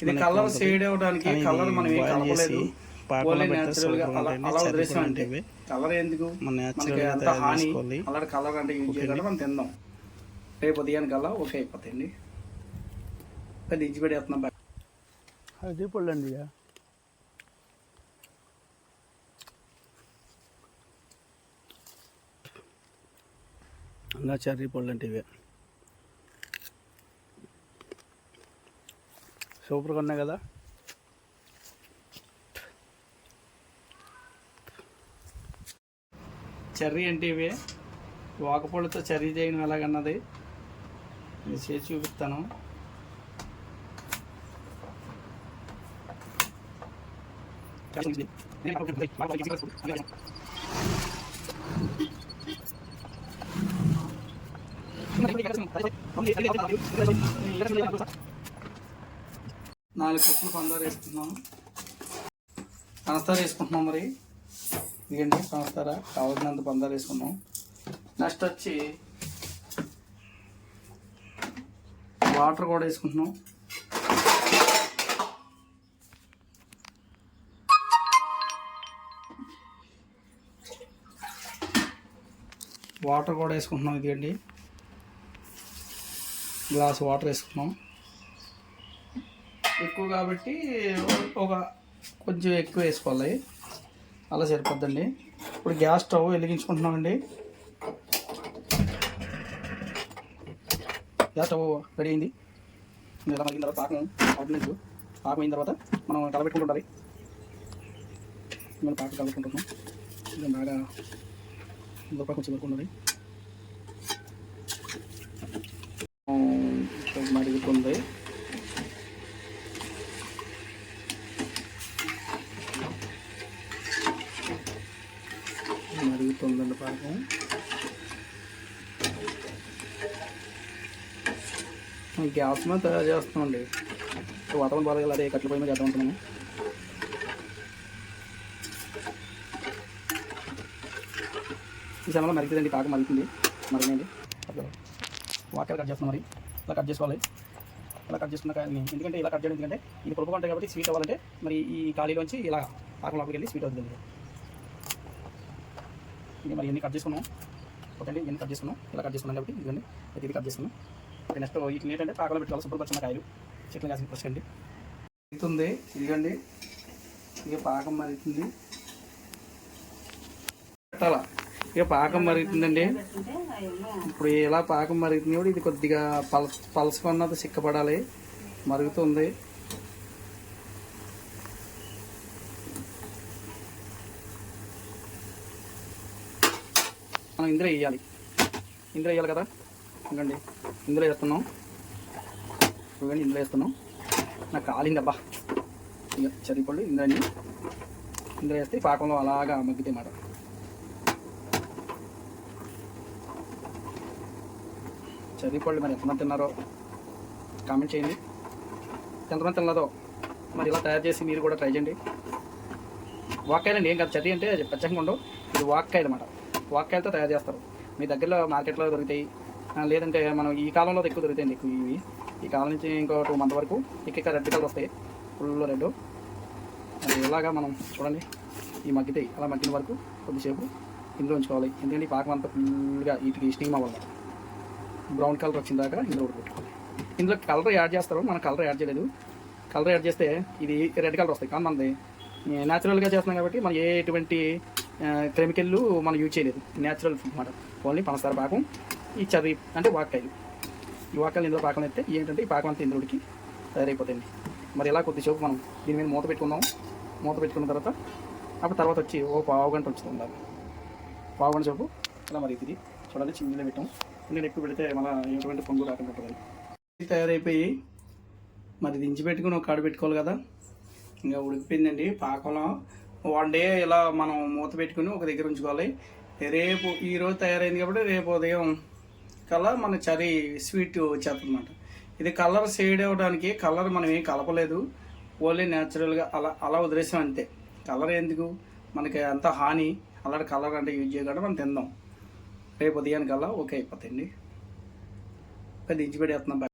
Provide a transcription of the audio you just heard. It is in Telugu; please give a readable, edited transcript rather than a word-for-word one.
ఇది కలర్ షేడ్ అవ్వడానికి కలర్ మనం ఏం కలపలేదు, ఓన్లీ న్యాచురల్ గా అలా వదిలేసాం అంటే కలర్ ఎందుకు మనకి అంత హాని, అలాంటి కలర్ అంటే యూజ్ చేయకుండా మనం తిందాం. రేపు ఉదయానికి అలా ఓకే అయిపోతాయండి. పెద్ద ఇంచి పెడేస్తున్నాం. అది పళ్ళండి ఇంకా చెర్రీ పళ్ళు అంటే ఇవే సూపర్గా ఉన్నాయి కదా. చెర్రీ అంటే ఇవే వాకపళ్ళతో చెర్రీ చేయడం ఎలాగన్నది నేను చేసి చూపిస్తాను. నాలుగు కప్పులు పందారు వేసుకుంటున్నాం. పనస్తార వేసుకుంటున్నాం. మరి ఇదండి పనస్తార, కావాల్సినంత పందారు వేసుకున్నాం. నెక్స్ట్ వచ్చి వాటర్ కూడా వేసుకుంటున్నాం. వాటర్ కూడా వేసుకుంటున్నాం. ఇదిగండి గ్లాస్ వాటర్ వేసుకున్నాం. ఎక్కువ కాబట్టి ఒక కొంచెం ఎక్కువ వేసుకోవాలి, అలా సరిపోద్దండి. ఇప్పుడు గ్యాస్ స్టవ్ వెలిగించుకుంటున్నామండి. గ్యాస్ స్టవ్ రెడీ అయింది. ఇలా మరిగిన తర్వాత పాకం అవుతుంది. పాకం అయిన తర్వాత మనం కలబెట్టుకుంటుండాలి. మనం పాకం కలబెట్టుకుంటున్నాం. ఇది బాగా ఇంకొక కొంచెం వరకు ఉన్నది మరుగుతుంది. మరుగుతుందండి పాకం. గ్యాస్ మీద తయారు చేస్తున్నామండి. వాతావరణం బాగా అదే కట్టెల పొయ్యి మీద చేద్దాం అనుకున్నాము. ఈ సమయంలో మరుగుతుందండి, పాకం మరుగుతుంది. మరిగింది వాటర్ కట్ చేస్తున్నాం. మరి ఇలా కట్ చేసుకోవాలి. ఇలా కట్ చేసుకున్నాక ఎందుకంటే ఇలా కట్ చేయడం ఎందుకంటే ఇది పొడుపు ఉంటాయి కాబట్టి స్వీట్ అవ్వాలంటే మరి ఈ ఖాళీలోంచి ఇలా పాకం లోపలికి వెళ్ళి స్వీట్ అవుతుంది. ఇది మరి ఎన్ని కట్ చేసుకున్నాం ఓకే, ఎన్ని కట్ చేసుకున్నాం. ఇలా కట్ చేసుకున్నాం కాబట్టి ఇదిగండి ఇది కట్ చేసుకున్నాం. ఓకే, నెక్స్ట్ వీటిని ఏంటంటే పాకంలో పెట్టుకోవాలి. శుభ్రపరిచిన కాయలు చెట్లు కాసిన ఫస్ట్ అండి మరుగుతుంది. ఇదిగండి ఇక పాకం మరుగుతుంది. పెట్టాలా ఇక పాకం మరుగుతుందండి. ఇప్పుడు ఇలా పాకం మరుగుతుంది కూడా ఇది కొద్దిగా పలసకున్నది చిక్కపడాలి. మరుగుతుంది. మనం ఇందులో వేయాలి. ఇందులో వేయాలి కదా. ఇంకండి ఇందులో వేస్తున్నాం. చూడండి ఇందులో వేస్తున్నాం. నాకు కాలింది అబ్బా. ఇక చరిపళ్ళు ఇందులో వేస్తే పాకంలో అలాగా మగ్గితే మాట. చర్రీపళ్ళు మరి ఎంతమంది తిన్నారో కామెంట్ చేయండి. ఎంతమంది తిన్నదో మరి ఇలా తయారు చేసి మీరు కూడా ట్రై చేయండి. వాక్కాయలండి, ఏం కాదు. చర్రీ అంటే ప్రత్యేకంగా ఉండవు. ఇది వాక్కాయలు అన్నమాట. వాక్కాయలతో తయారు చేస్తారు. మీ దగ్గరలో మార్కెట్లో దొరుకుతాయి, లేదంటే మనం ఈ కాలంలో ఎక్కువ దొరుకుతాయండి. ఎక్కువ ఇవి ఈ కాలం నుంచి ఇంకో 2 months వరకు ఇక్కడ రెడ్ కలర్ వస్తాయి. Full red. అది ఇలాగా మనం చూడండి ఈ మగ్గితాయి. అలా మగ్గిన వరకు కొద్దిసేపు ఇందులో ఉంచుకోవాలి. ఎందుకంటే ఈ పాకం అంతా ఫుల్గా వీటికి స్టీమ్ అవ్వాలి. బ్రౌన్ కలర్ వచ్చిన దాకా ఇందులో ఉడకబెట్టుకోవాలి. ఇందులో కలర్ యాడ్ చేస్తారు, మనం కలర్ యాడ్ చేయలేదు. కలర్ యాడ్ చేస్తే ఇది రెడ్ కలర్ వస్తాయి. కానీ మనది న్యాచురల్గా చేస్తున్నాం కాబట్టి మనం ఎటువంటి కెమికల్లు మనం యూజ్ చేయలేదు. న్యాచురల్ ఫుడ్ అన్నమాట. ఓన్లీ పంచదార పాకం, ఈ చర్రీ అంటే వాక్కాయలు. ఈ వాక్కాయలు ఇందులో పాకం ఎత్తే ఏంటంటే ఈ పాకం అంతా ఇందులోకి తయారైపోతాయండి. మరి ఇలా కొద్దిసేపు మనం దీని మీద మూత పెట్టుకుందాం. మూత పెట్టుకున్న తర్వాత వచ్చి ఓ పావు గంట వచ్చి ఉండాలి. పావు గంట సేపు ఇలా మరి ఇది చూడండి చిన్నగా పెట్టాం. నేను ఎక్కువ పెడితే మళ్ళీ ఎటువంటి పొంగు రాకుండా ఉంటుంది. తయారైపోయి మరి దించి పెట్టుకుని ఒక కాడ పెట్టుకోవాలి కదా. ఇంకా ఉడికిపోయిందండి. పాకంలో 1 day ఇలా మనం మూత పెట్టుకుని ఒక దగ్గర ఉంచుకోవాలి. రేపు ఈరోజు తయారైంది కాబట్టి రేపు ఉదయం కల్లా మన చరీ స్వీట్ వచ్చేస్తుంది అన్నమాట. ఇది కలర్ షేడ్ అవ్వడానికి కలర్ మనం ఏం కలపలేదు, ఓన్లీ న్యాచురల్గా అలా వదిలేసాం అంతే. కలర్ ఎందుకు మనకి అంత హాని, అలాంటి కలర్ అంటే యూజ్ చేయకుండా మనం తిందాం. రేపు ఉదయానికల్లా ఓకే అయిపోతాయండి. పెద్ద ఇంచి పెడేస్తున్నాం.